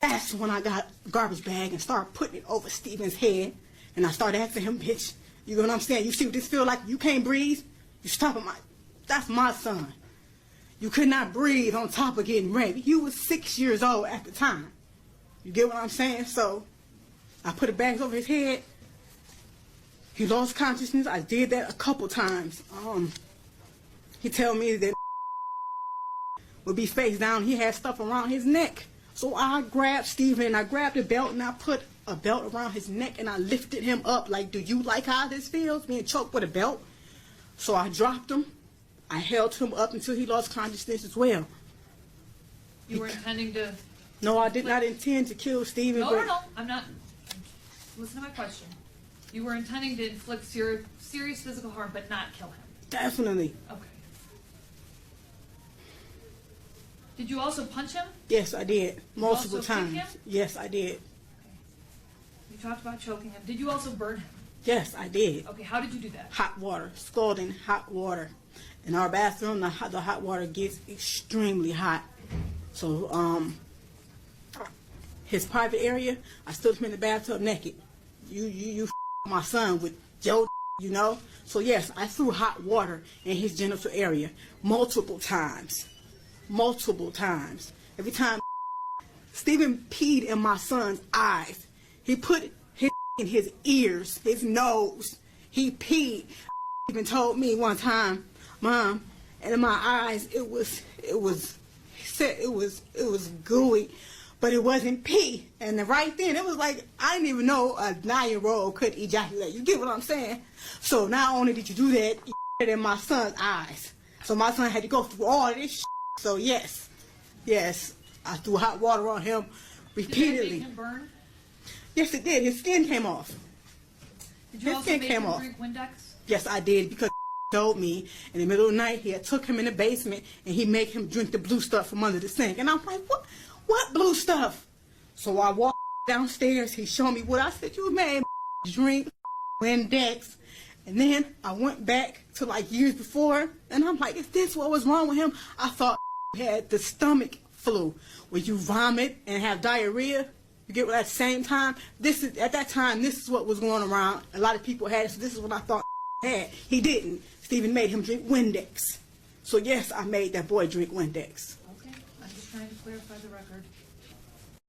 That's when I got a garbage bag and started putting it over Steven's head. And I started asking him, bitch, you know what I'm saying? You see what this feel like? You can't breathe? You stopping my... That's my son. You could not breathe on top of getting raped. You was 6 years old at the time. You get what I'm saying? So I put the bags over his head. He lost consciousness. I did that a couple times. He tell me that would be face down. He had stuff around his neck. So I grabbed Steven, I grabbed a belt, and I put a belt around his neck, and I lifted him up like, do you like how this feels, being choked with a belt? So I dropped him. I held him up until he lost consciousness as well. You were intending to... No, I did not intend to kill Steven. No, I'm not... Listen to my question. You were intending to inflict serious physical harm, but not kill him. Definitely. Okay. Did you also punch him? Yes, I did. Multiple times. Kick him? Yes, I did. Okay. You talked about choking him. Did you also burn him? Yes, I did. Okay, how did you do that? Hot water. Scalding hot water. In our bathroom, the hot water gets extremely hot. So, his private area, I stood him in the bathtub naked. You my son with Joe, you know? So yes, I threw hot water in his genital area multiple times. Multiple times. Every time Steven peed in my son's eyes. He put his in his ears, his nose. He peed. Even told me one time, Mom, and in my eyes it was gooey, but it wasn't pee. And right then it was like I didn't even know a 9-year-old could ejaculate. You get what I'm saying? So not only did you do that, you did it in my son's eyes. So my son had to go through all of this shit. So yes, I threw hot water on him repeatedly. Did it make him burn? Yes, it did. His skin came off. Did you also make him drink Windex? Yes, I did, because told me in the middle of the night he had took him in the basement and he made him drink the blue stuff from under the sink. And I'm like, what blue stuff? So I walked downstairs. He showed me what I said. You made drink Windex. And then I went back to like years before, and I'm like, is this what was wrong with him? I thought he had the stomach flu, where you vomit and have diarrhea. You get what at the same time? At that time, this is what was going around. A lot of people had it, so this is what I thought had. He didn't. Steven made him drink Windex. So yes, I made that boy drink Windex. Okay, I'm just trying to clarify the record.